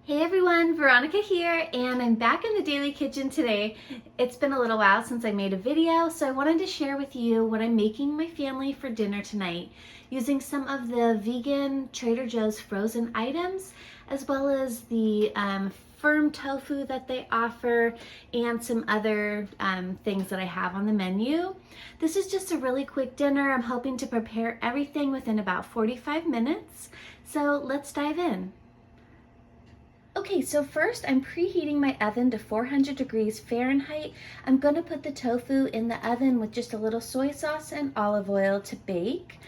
Hey everyone, Veronica here, and I'm back in the daily kitchen today. It's been a little while since I made a video, so I wanted to share with you what I'm making my family for dinner tonight using some of the vegan Trader Joe's frozen items, as well as the firm tofu that they offer and some other things that I have on the menu. This is just a really quick dinner. I'm hoping to prepare everything within about 45 minutes, so let's dive in. Okay, so first I'm preheating my oven to 400 degrees Fahrenheit. I'm going to put the tofu in the oven with just a little soy sauce and olive oil to bake.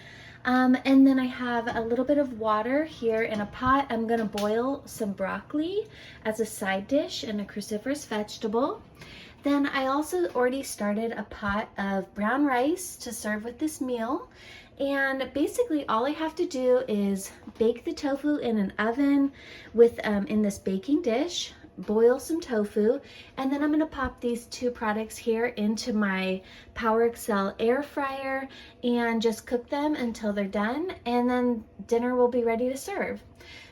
And then I have a little bit of water here in a pot. I'm going to boil some broccoli as a side dish and a cruciferous vegetable. Then I also already started a pot of brown rice to serve with this meal. And basically all I have to do is bake the tofu in an oven with in this baking dish, boil some tofu, and then I'm going to pop these two products here into my PowerXL Air Fryer and just cook them until they're done, and then dinner will be ready to serve.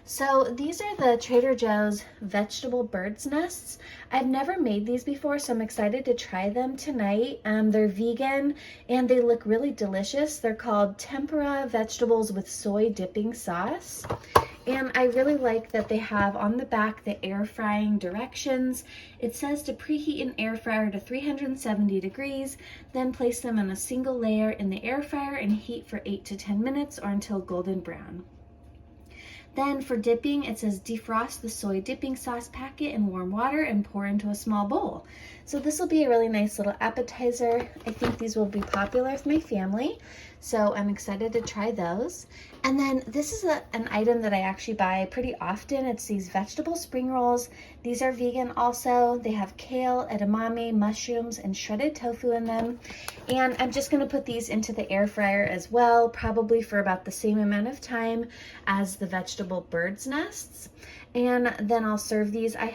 So these are the Trader Joe's vegetable bird's nests. I've never made these before, so I'm excited to try them tonight. They're vegan and they look really delicious. They're called tempura vegetables with soy dipping sauce. And I really like that they have on the back the air frying directions. It says to preheat an air fryer to 370 degrees, then place them on a single layer in the air fryer and heat for 8 to 10 minutes or until golden brown. Then for dipping, it says defrost the soy dipping sauce packet in warm water and pour into a small bowl. So this will be a really nice little appetizer. I think these will be popular with my family, so I'm excited to try those. And then this is an item that I actually buy pretty often. It's these vegetable spring rolls. These are vegan also. They have kale, edamame, mushrooms, and shredded tofu in them. And I'm just gonna put these into the air fryer as well, probably for about the same amount of time as the vegetable bird's nests. And then I'll serve these. I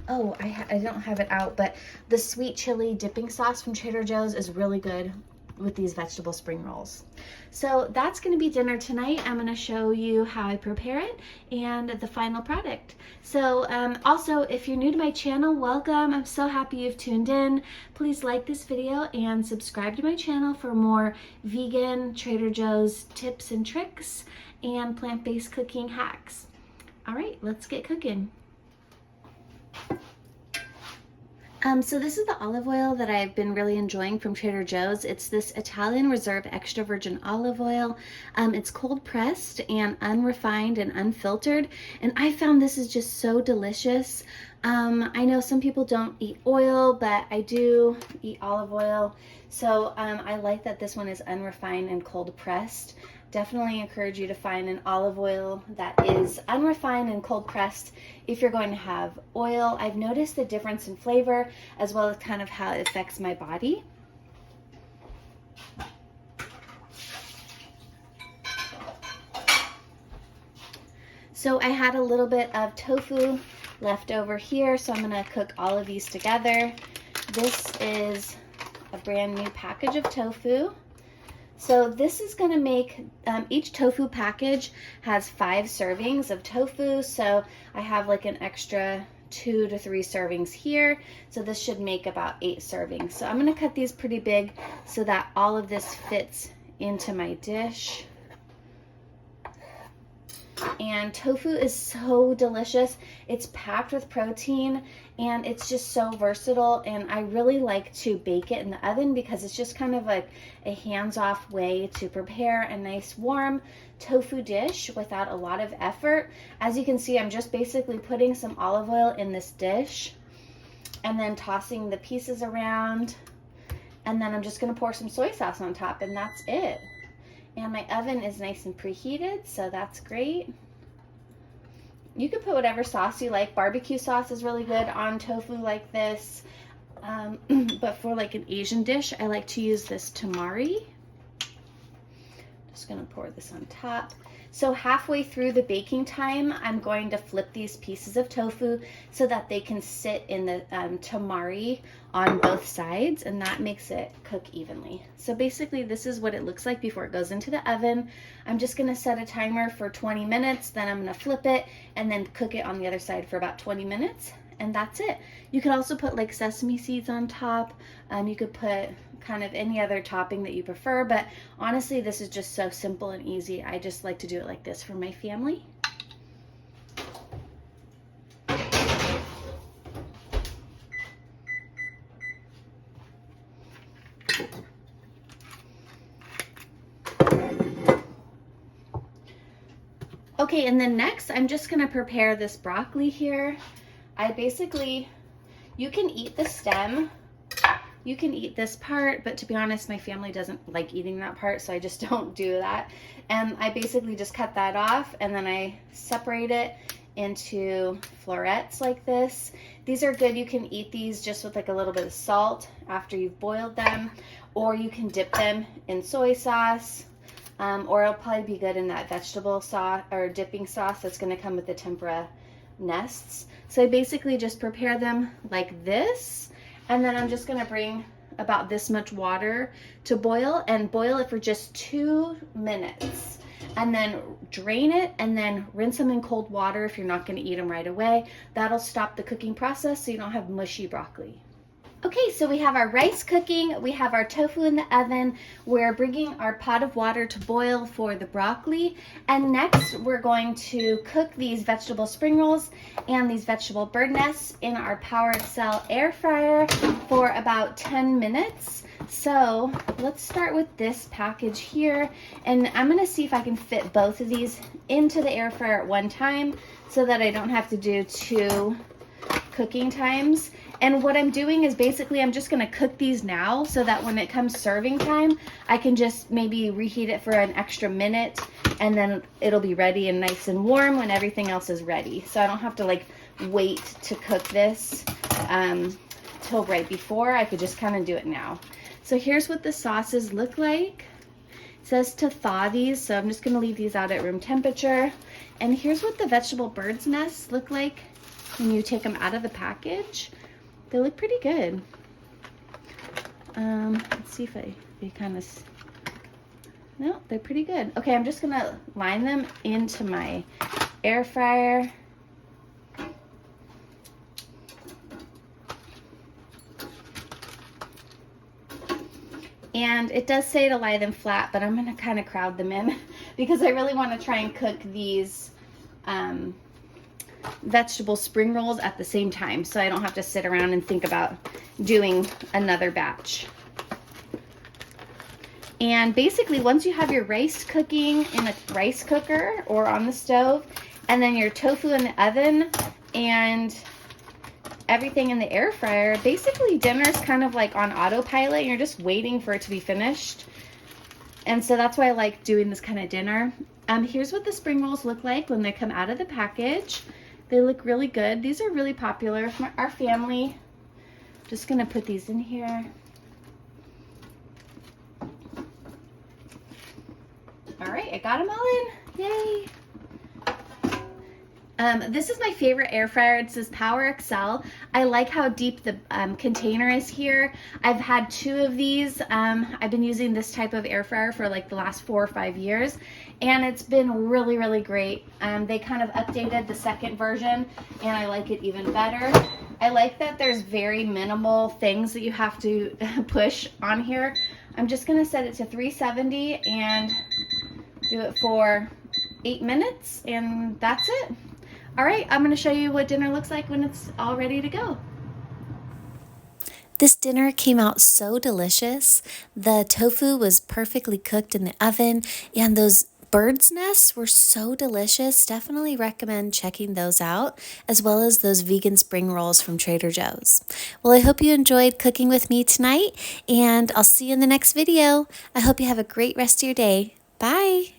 don't have it out, but the sweet chili dipping sauce from Trader Joe's is really good with these vegetable spring rolls. So that's going to be dinner tonight. I'm going to show you how I prepare it and the final product. So also, if you're new to my channel, welcome. I'm so happy you've tuned in. Please like this video and subscribe to my channel for more vegan Trader Joe's tips and tricks and plant-based cooking hacks. All right, let's get cooking. So this is the olive oil that I've been really enjoying from Trader Joe's. It's this Italian Reserve extra virgin olive oil. It's cold pressed and unrefined and unfiltered, and I found this is just so delicious. I know some people don't eat oil, but I do eat olive oil, so I like that this one is unrefined and cold pressed. Definitely encourage you to find an olive oil that is unrefined and cold pressed if you're going to have oil. I've noticed the difference in flavor as well as kind of how it affects my body. So I had a little bit of tofu left over here, so I'm going to cook all of these together. This is a brand new package of tofu. So this is going to make, each tofu package has 5 servings of tofu, so I have like an extra 2 to 3 servings here, so this should make about 8 servings. So I'm going to cut these pretty big so that all of this fits into my dish. And tofu is so delicious. It's packed with protein and it's just so versatile, and I really like to bake it in the oven because it's just kind of like a hands-off way to prepare a nice warm tofu dish without a lot of effort. As you can see, I'm just basically putting some olive oil in this dish and then tossing the pieces around, and then I'm just going to pour some soy sauce on top, and that's it. And my oven is nice and preheated, so that's great. You can put whatever sauce you like. Barbecue sauce is really good on tofu like this. But for like an Asian dish, I like to use this Tamari. Just gonna pour this on top. So halfway through the baking time, I'm going to flip these pieces of tofu so that they can sit in the tamari on both sides, and that makes it cook evenly. So basically this is what it looks like before it goes into the oven. I'm just gonna set a timer for 20 minutes, then I'm gonna flip it and then cook it on the other side for about 20 minutes, and that's it. You could also put like sesame seeds on top. You could put kind of any other topping that you prefer, but honestly this is just so simple and easy. I just like to do it like this for my family. Okay, and then next I'm just gonna prepare this broccoli here. You can eat the stem, you can eat this part, but to be honest, my family doesn't like eating that part, so I just don't do that. And I basically just cut that off, and then I separate it into florets like this. These are good. You can eat these just with like a little bit of salt after you've boiled them, or you can dip them in soy sauce, or it'll probably be good in that vegetable sauce or dipping sauce that's going to come with the tempura nests. So I basically just prepare them like this, and then I'm just going to bring about this much water to boil, and boil it for just 2 minutes, and then drain it and then rinse them in cold water if you're not going to eat them right away. That'll stop the cooking process so you don't have mushy broccoli. Okay, so we have our rice cooking, we have our tofu in the oven, we're bringing our pot of water to boil for the broccoli, and next we're going to cook these vegetable spring rolls and these vegetable bird nests in our PowerXL Air Fryer for about 10 minutes. So let's start with this package here, and I'm going to see if I can fit both of these into the air fryer at one time so that I don't have to do 2 cooking times. And what I'm doing is basically I'm just going to cook these now so that when it comes serving time, I can just maybe reheat it for an extra minute, and then it'll be ready and nice and warm when everything else is ready. So I don't have to like wait to cook this till right before. I could just kind of do it now. So here's what the sauces look like. It says to thaw these, so I'm just going to leave these out at room temperature. And here's what the vegetable bird's nests look like when you take them out of the package. They look pretty good. Let's see if they kind of, no, they're pretty good. Okay, I'm just gonna line them into my air fryer. And it does say to lie them flat, but I'm gonna kind of crowd them in because I really want to try and cook these vegetable spring rolls at the same time, so I don't have to sit around and think about doing another batch. And basically once you have your rice cooking in a rice cooker or on the stove, and then your tofu in the oven and everything in the air fryer, basically dinner's kind of like on autopilot. You're just waiting for it to be finished. And so that's why I like doing this kind of dinner. Here's what the spring rolls look like when they come out of the package. They look really good. These are really popular from our family. Just gonna put these in here. All right, I got them all in. Yay! This is my favorite air fryer. It says PowerXL. I like how deep the container is here. I've had 2 of these. I've been using this type of air fryer for like the last 4 or 5 years, and it's been really, really great. They kind of updated the second version, and I like it even better. I like that there's very minimal things that you have to push on here. I'm just gonna set it to 370 and do it for 8 minutes, and that's it. All right, I'm going to show you what dinner looks like when it's all ready to go. This dinner came out so delicious. The tofu was perfectly cooked in the oven, and those bird's nests were so delicious. Definitely recommend checking those out, as well as those vegan spring rolls from Trader Joe's. Well, I hope you enjoyed cooking with me tonight, and I'll see you in the next video. I hope you have a great rest of your day. Bye.